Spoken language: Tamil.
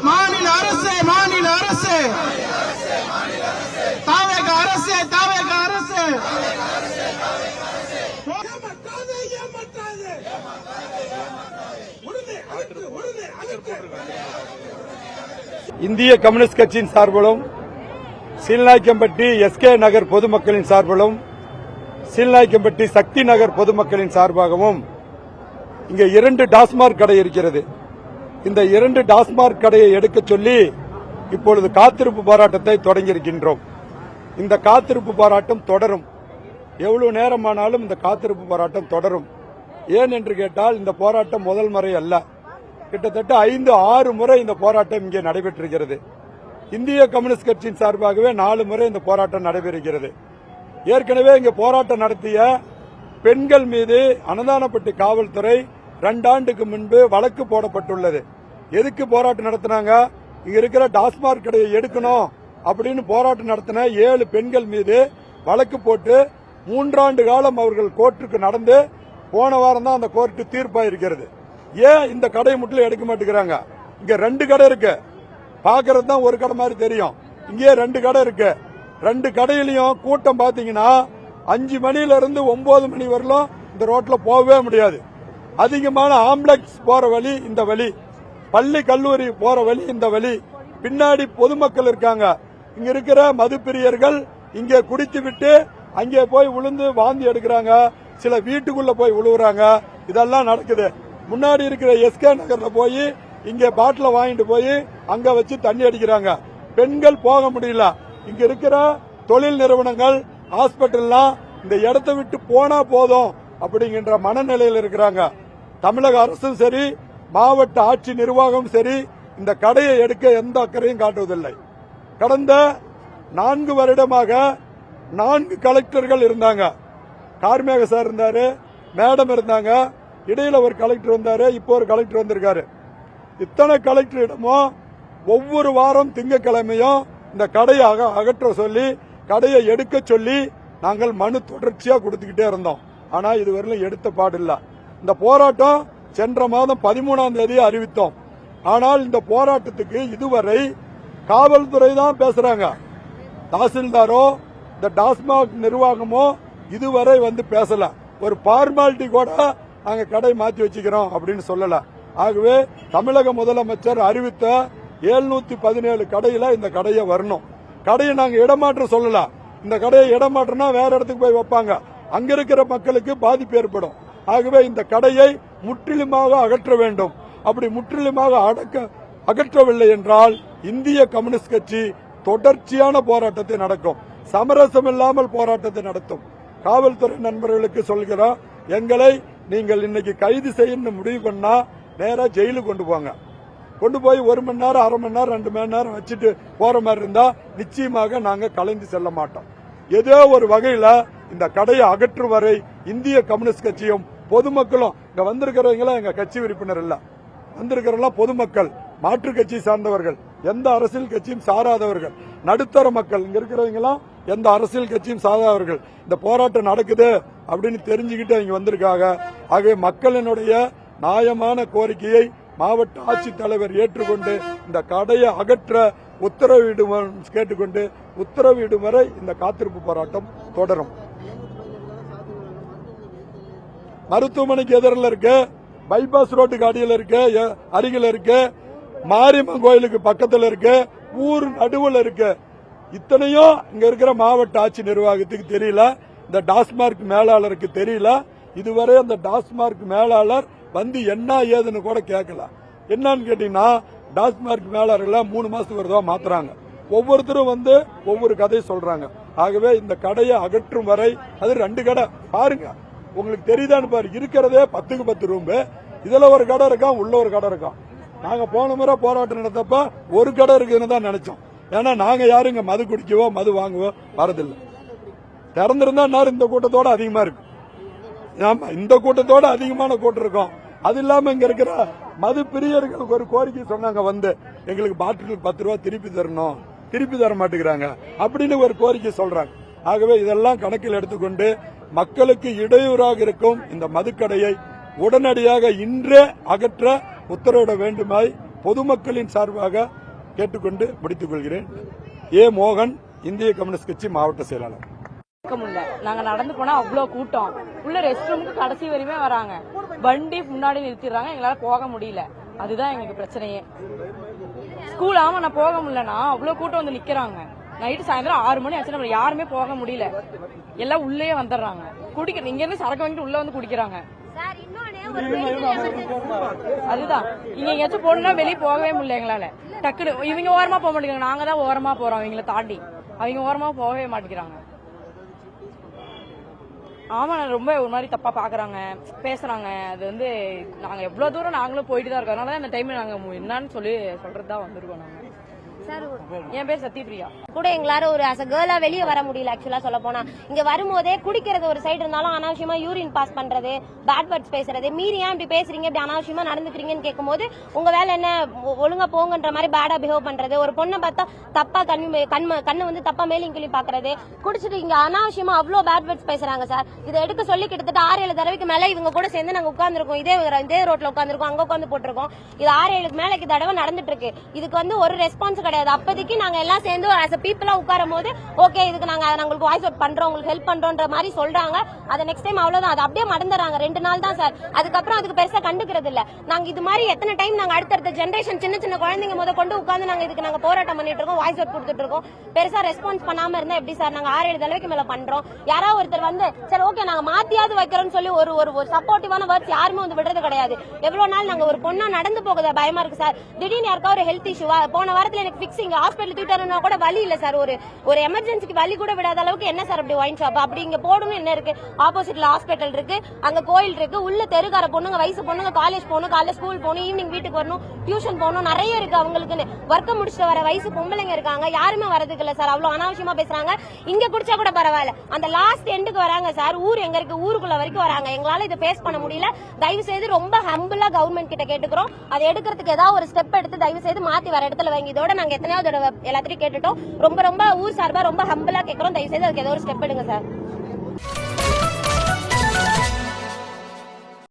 மாநில அரசு தாவேக அரசு இந்திய கம்யூனிஸ்ட் கட்சியின் சார்பிலும் சீல்நாயக்கம்பட்டி எஸ்கே நகர் பொதுமக்களின் சார்பிலும் சீல்நாயக்கம்பட்டி சக்தி நகர் பொதுமக்களின் சார்பாகவும் இங்கே 2 டாஸ்மாக் கடை இருக்கிறது. இந்த 2 டாஸ்மாக் கடையை எடுக்க சொல்லி இப்பொழுது காத்திருப்பு போராட்டத்தை தொடங்கியிருக்கின்றோம். இந்த காத்திருப்பு போராட்டம் தொடரும். எவ்வளவு நேரமானாலும் இந்த காத்திருப்பு போராட்டம் தொடரும். ஏன் என்று கேட்டால் இந்த போராட்டம் முதல் முறை அல்ல. கிட்டத்தட்ட 5-6 முறை இந்த போராட்டம் இங்கே நடைபெற்றிருக்கிறது. இந்திய கம்யூனிஸ்ட் கட்சியின் சார்பாகவே 4 முறை இந்த போராட்டம் நடைபெறுகிறது. ஏற்கனவே இங்கே போராட்டம் நடத்திய பெண்கள் மீது அன்னதானப்பட்டி காவல்துறை 2 ஆண்டுக்கு முன்பு வழக்கு போடப்பட்டுள்ளது. எதுக்கு போராட்டம் நடத்தினாங்க? இங்க இருக்கிற டாஸ்மாக் கடையை எடுக்கணும் அப்படின்னு போராட்டம் நடத்தின 7 பெண்கள் மீது வழக்கு போட்டு 3 ஆண்டு காலம் அவர்கள் கோர்ட்டுக்கு நடந்து போன வாரம் தான் அந்த கோர்ட்டு தீர்ப்பாயிருக்கிறது. ஏன் இந்த கடையை மட்டும் எடுக்க மாட்டேங்கிறாங்க? இங்க 2 கடை இருக்கு. பாக்குறது தான் ஒரு கடை மாதிரி தெரியும். இங்கே 2 கடை இருக்கு. 2 கடையிலையும் கூட்டம் பாத்தீங்கன்னா 5 மணில இருந்து 9 மணி வரலும் இந்த ரோட்ல போகவே முடியாது. அதிகமான ஆம்புலன்ஸ் போற வழி இந்த வழி, பள்ளி கல்லூரி போற வழி இந்த வழி. பின்னாடி பொதுமக்கள் இருக்காங்க. இங்க இருக்கிற மதுப்பிரியர்கள் இங்கே குடித்து விட்டு அங்கே போய் விழுந்து வாந்தி எடுக்கிறாங்க. சில வீட்டுக்குள்ள போய் விழுவுறாங்க. இதெல்லாம் நடக்குது. முன்னாடி இருக்கிற எஸ்கே நகர்ல போய் இங்க பாட்டில வாங்கிட்டு போய் அங்க வச்சு தண்ணி அடிக்கிறாங்க. பெண்கள் போக முடியல. இங்க இருக்கிற தொழில் நிறுவனங்கள், ஹாஸ்பிட்டல்லாம் இந்த இடத்தை விட்டு போனா போதும் அப்படிங்கிற மனநிலையில் இருக்கிறாங்க. தமிழக அரசும் சரி, மாவட்ட ஆட்சி நிர்வாகம் சரி, இந்த கடையை எடுக்க எந்த அக்கறையும் காட்டுவதில்லை. கடந்த 4 வருடமாக 4 கலெக்டர்கள் இருந்தாங்க. கார்மேக சார் இருந்தாரு, மேடம் இருந்தாங்க, இடையில ஒரு கலெக்டர் வந்தாரு, இப்போ ஒரு கலெக்டர் வந்திருக்காரு. இத்தனை கலெக்டரிடமும் ஒவ்வொரு வாரம் திங்கட்கிழமையும் இந்த கடையை அகற்ற சொல்லி, கடையை எடுக்க சொல்லி நாங்கள் மனு தொடர்ச்சியா கொடுத்துக்கிட்டே இருந்தோம். ஆனா இதுவரையிலும் எடுத்த பாடில்ல. இந்த போராட்டம் சென்ற மாதம் 13ஆம் தேதி அறிவித்தோம். ஆனால் இந்த போராட்டத்துக்கு இதுவரை காவல்துறை தான் பேசுறாங்க. தாசில்தாரோ இந்த டாஸ்மாக் நிர்வாகமோ இதுவரை வந்து பேசல. ஒரு பார்மாலிட்டி கூட நாங்க கடை மாற்றி வச்சுக்கிறோம் அப்படின்னு சொல்லல. ஆகவே தமிழக முதலமைச்சர் அறிவித்த 717 கடையில இந்த கடையை வரணும். கடையை நாங்க இடமாற்றம் சொல்லல. இந்த கடையை இடமாற்றம்னா வேற இடத்துக்கு போய் வைப்பாங்க. அங்க இருக்கிற மக்களுக்கு பாதிப்பு ஏற்படும். ஆகவே இந்த கடையை முற்றிலுமாக அகற்ற வேண்டும். அப்படி முற்றிலுமாக அகற்றவில்லை என்றால் இந்திய கம்யூனிஸ்ட் கட்சி தொடர்ச்சியான போராட்டத்தை நடக்கும். சமரசம் இல்லாமல் போராட்டத்தை நடத்தும். காவல்துறை நண்பர்களுக்கு சொல்கிறோம், எங்களை நீங்கள் இன்னைக்கு கைது செய்யணும் முடிவு பண்ணா நேரா ஜெயிலுக்கு கொண்டு போங்க. கொண்டு போய் 1 மணி நேரம், அரை மணி நேரம், 2 மணி நேரம் வச்சுட்டு போற மாதிரி இருந்தா நிச்சயமாக நாங்க கலைந்து செல்ல மாட்டோம். ஏதோ ஒரு வகையில இந்த கடையை அகற்றும் வரை இந்திய கம்யூனிஸ்ட் கட்சியும் பொதுமக்களும், இங்க வந்திருக்கிறவங்க எங்க கட்சி உறுப்பினர் இல்ல, வந்திருக்கிறவங்க பொதுமக்கள், மாற்றுக் கட்சி சார்ந்தவர்கள், எந்த அரசியல் கட்சியும் சாராதவர்கள், நடுத்தர மக்கள், இங்க இருக்கிறவங்க எந்த அரசியல் கட்சியும் சாராதவர்கள். இந்த போராட்டம் நடக்குது அப்படின்னு தெரிஞ்சுக்கிட்டு இங்க வந்திருக்காங்க. ஆகவே மக்களினுடைய நியாயமான கோரிக்கையை மாவட்ட ஆட்சித்தலைவர் ஏற்றுக்கொண்டு இந்த கடையை அகற்ற உத்தரவிடும் கேட்டுக்கொண்டு உத்தரவிடும் வரை இந்த காத்திருப்பு போராட்டம் தொடரும். மருத்துவமனைக்கு எதிரில் இருக்கு, பைபாஸ் ரோட்டுக்கு அடியில் இருக்கு, அருகில் இருக்கு, மாரியம்மன் கோயிலுக்கு பக்கத்தில் இருக்கு, ஊர் நடுவில் இருக்கு. இத்தனையும் இங்க இருக்கிற மாவட்ட ஆட்சி நிர்வாகத்துக்கு தெரியல, இந்த டாஸ்மாக் மேலாளருக்கு தெரியல. இதுவரை அந்த டாஸ்மாக் மேலாளர் வந்து என்ன ஏதுன்னு கூட கேட்கல. என்னன்னு கேட்டீங்கன்னா, டாஸ்மாக் மேலாளர்ல 3 மாசத்துக்கு ஒரு தடவை மாத்துறாங்க. ஒவ்வொருத்தரும் வந்து ஒவ்வொரு கதையை சொல்றாங்க. ஆகவே இந்த கடையை அகற்றும் வரை, அது 2 கடை பாருங்க, உங்களுக்கு தெரியுதான்னு பாரு. இருக்கிறதே 10க்கு 10 ரூம். இதுல ஒரு கடை இருக்கான், உள்ள ஒரு கடை இருக்கான். நாங்க போன முறை போராட்டம் நடத்தப்ப ஒரு கடை இருக்குதுன்னு தான் நினைச்சோம். ஏன்னா நாங்க யாரும் இங்க மது குடிக்கவோ மது வாங்கவோ வரதில்லை. திறந்திருந்தா நேரம் இந்த கூட்டத்தோட அதிகமா இருக்கு. ஆமா, இந்த கூட்டத்தோட அதிகமான கூட்டம் இருக்கும். அது இல்லாம இங்க இருக்கிற மது பிரியர்களுக்கு ஒரு கோரிக்கை சொன்னாங்க, வந்து எங்களுக்கு பாட்டிலுக்கு 10 ரூபா திருப்பி தரணும், திருப்பி தர மாட்டேங்கிறாங்க அப்படின்னு ஒரு கோரிக்கை சொல்றாங்க. ஆகவே இதெல்லாம் கணக்கில் எடுத்துக்கொண்டு மக்களுக்கு இடையூறாக இருக்கும் இந்த மதுக்கடையை உடனடியாக இன்றே அகற்ற உத்தரவிட வேண்டுமாய் பொதுமக்களின் சார்பாக கேட்டுக்கொண்டு முடித்துக் கொள்கிறேன். ஏ. மோகன், இந்திய கம்யூனிஸ்ட் கட்சி மாவட்ட செயலாளர். நாங்க நடந்து போனா அவ்வளவு கூட்டம், உள்ள ரெஸ்ட் ரூமுக்கு கடைசி வரையுமே வராங்க, வண்டி முன்னாடி நிறுத்திடுறாங்க, எங்களால போக முடியல. அதுதான் எங்களுக்கு பிரச்சனையே. ஸ்கூல் நான் போக முடியலன்னா அவ்வளவு கூட்டம் வந்து நிக்கிறாங்க. நைட்டு சாயந்தரம் 6 மணி ஆச்சு, நம்ம யாருமே போக முடியல. எல்லாம் உள்ளே வந்துடுறாங்க, குடிக்க இங்க இருந்து சரக்கு வாங்கிட்டு உள்ள வந்து குடிக்கிறாங்க. அதுதான் இங்க எங்கேயாச்சும் போனா வெளியே போகவே முடியல எங்களால. டக்குனு இவங்க ஓரமா போக மாட்டேங்கிறாங்க, நாங்க தான் ஓரமா போறோம் இவங்களை தாண்டி. அவங்க ஓரமா போகவே மாட்டேங்கிறாங்க. ஆமா, ரொம்ப ஒரு மாதிரி தப்பா பாக்குறாங்க, பேசுறாங்க. அது வந்து நாங்க எவ்வளவு தூரம் நாங்களும் போயிட்டு தான் இருக்கோம். அதனாலதான் இந்த டைம்ல நாங்க என்னன்னு சொல்றதுதான் வந்திருக்கோம். நாங்க என் பேர் சத்யபிரியா. கூட எங்களால ஒரு அஸ் அ கேர்லா வெளியே வர முடியல. ஆக்சுவலா சொல்ல போனா இங்க வரும்போதே குடிக்கிறது ஒரு சைடு இருந்தாலும் அனாவசியமா யூரின் பாஸ் பண்றது, பேட் வேர்ட்ஸ் பேசுறது, மீறி ஏன் இப்படி பேசுறீங்க, இப்படி அனாவசியமா நடந்துக்கிறீங்கன்னு கேட்கும்போது உங்க வேலை என்ன, ஒழுங்கா போங்கன்ற மாதிரி பேடா பிஹேவ் பண்றது, ஒரு பொண்ணை பார்த்தா தப்பா கண்ணு வந்து தப்பா மேலும் கிளி பாக்குறது, குடிச்சிட்டு இங்க அனாவசியமா அவ்வளவு பேட் வேர்ட்ஸ் பேசுறாங்க சார். இதை எடுக்க சொல்லி கிட்டத்தட்ட 6-7 தடவைக்கு மேல இவங்க கூட சேர்ந்து நாங்க உட்கார்ந்துருக்கோம். இதே ரோட்ல உட்காந்துருக்கோம், அங்க உட்காந்து போட்டிருக்கோம். இது 6-7 மேலக்கு தடவை நடந்துட்டு இருக்கு. இதுக்கு வந்து ஒரு ரெஸ்பான்ஸ் கிடையாது. அப்போதைக்கு நாங்க எல்லாம் சேர்ந்து as a பீப்புளா உட்காரும் போது ஓகே இதுக்கு நாங்க உங்களுக்கு வாய்ஸ் அவுட் பண்றோம், உங்களுக்கு ஹெல்ப் பண்றோம்ன்ற மாதிரி சொல்றாங்க. அதை நெக்ஸ்ட் டைம் அவ்வளவுதான், அது அப்படியே மறந்துறாங்க. 2 நாள் தான் சார், அதுக்கப்புறம் அதுக்கு பெருசா கண்டுக்கிறது இல்ல. நாங்க இது மாதிரி எத்தனை டைம் நாங்க அடுத்தடுத்த ஜெனரேஷன் சின்ன குழந்தைங்க முத கொண்டு உட்கார்ந்து நாங்க இதுக்கு நாங்க போராட்டம் பண்ணிட்டு இருக்கோம், வாய்ஸ் அவுட் கொடுத்துட்டு இருக்கோம். பெருசா ரெஸ்பான்ஸ் பண்ணாம இருந்தா எப்படி சார்? நாங்க 6-7 தடவைக்கு மேல பண்றோம். யாராவது ஒருத்தர் வந்து சரி ஓகே நாங்க மாத்தியாவது வைக்கிறோம்னு சொல்லி ஒரு சப்போர்ட்டிவான வேர்ட்ஸ் யாருமே வந்து விடுறது கிடையாது. எவ்வளவு நாள் நாங்க ஒரு பொண்ணா நடந்து போகுது பயமா இருக்கு சார். திடீர்னு யாருக்கா ஒரு ஹெல்த் இஷ்யூவா, போன வாரத்துல எனக்கு பிக்ஸிங் ஹாஸ்பிட்டல் தூக்கிட்டு கூட வழி இல்ல சார். ஒரு எமர்ஜென்சிக்கு வழி கூட விடாத அளவுக்கு என்ன சார் அப்படி ஒயின் ஷாப் அப்படி இங்க போடணும் என்ன இருக்கு? ஆப்போசிட்ல ஹாஸ்பிட்டல் இருக்கு, அங்க கோயில் இருக்கு, உள்ள தெருக்கார பொண்ணுங்க, வயசு பொண்ணுங்க, காலேஜ் போகணும், காலைல ஸ்கூல் போகணும், ஈவினிங் வீட்டுக்கு வரணும், டியூஷன் போகணும், நிறைய இருக்கு அவங்களுக்குன்னு. ஒர்க்க முடிச்சுட்டு வர வயசு பொம்பளைங்க இருக்காங்க, யாருமே வரதுக்கு இல்ல சார். அவ்வளவு அனாவசியமா பேசுறாங்க. இங்க குடிச்சா கூட பரவாயில்ல, அந்த லாஸ்ட் எண்டுக்கு வராங்க சார். ஊர் எங்க இருக்கு, ஊருக்குள்ள வரைக்கும் வராங்க. எங்களால இதை பேஸ் பண்ண முடியல. தயவு செய்து ரொம்ப ஹம்பிளா கவர்மெண்ட் கிட்ட கேட்டுக்கிறோம், அதை எடுக்கிறதுக்கு ஏதாவது ஒரு ஸ்டெப் எடுத்து தயவு செய்து மாத்தி வர இடத்துல வாங்கி. இதோட நாங்க எத்தனையாவது தடவை எல்லாத்தையும் கேட்டுட்டோம். ரொம்ப ஊர் சார்பா ரொம்ப ஹம்பிளா கேட்கிறோம், தயவு செய்து அதுக்கு ஏதோ ஒரு ஸ்டெப் எடுங்க சார்.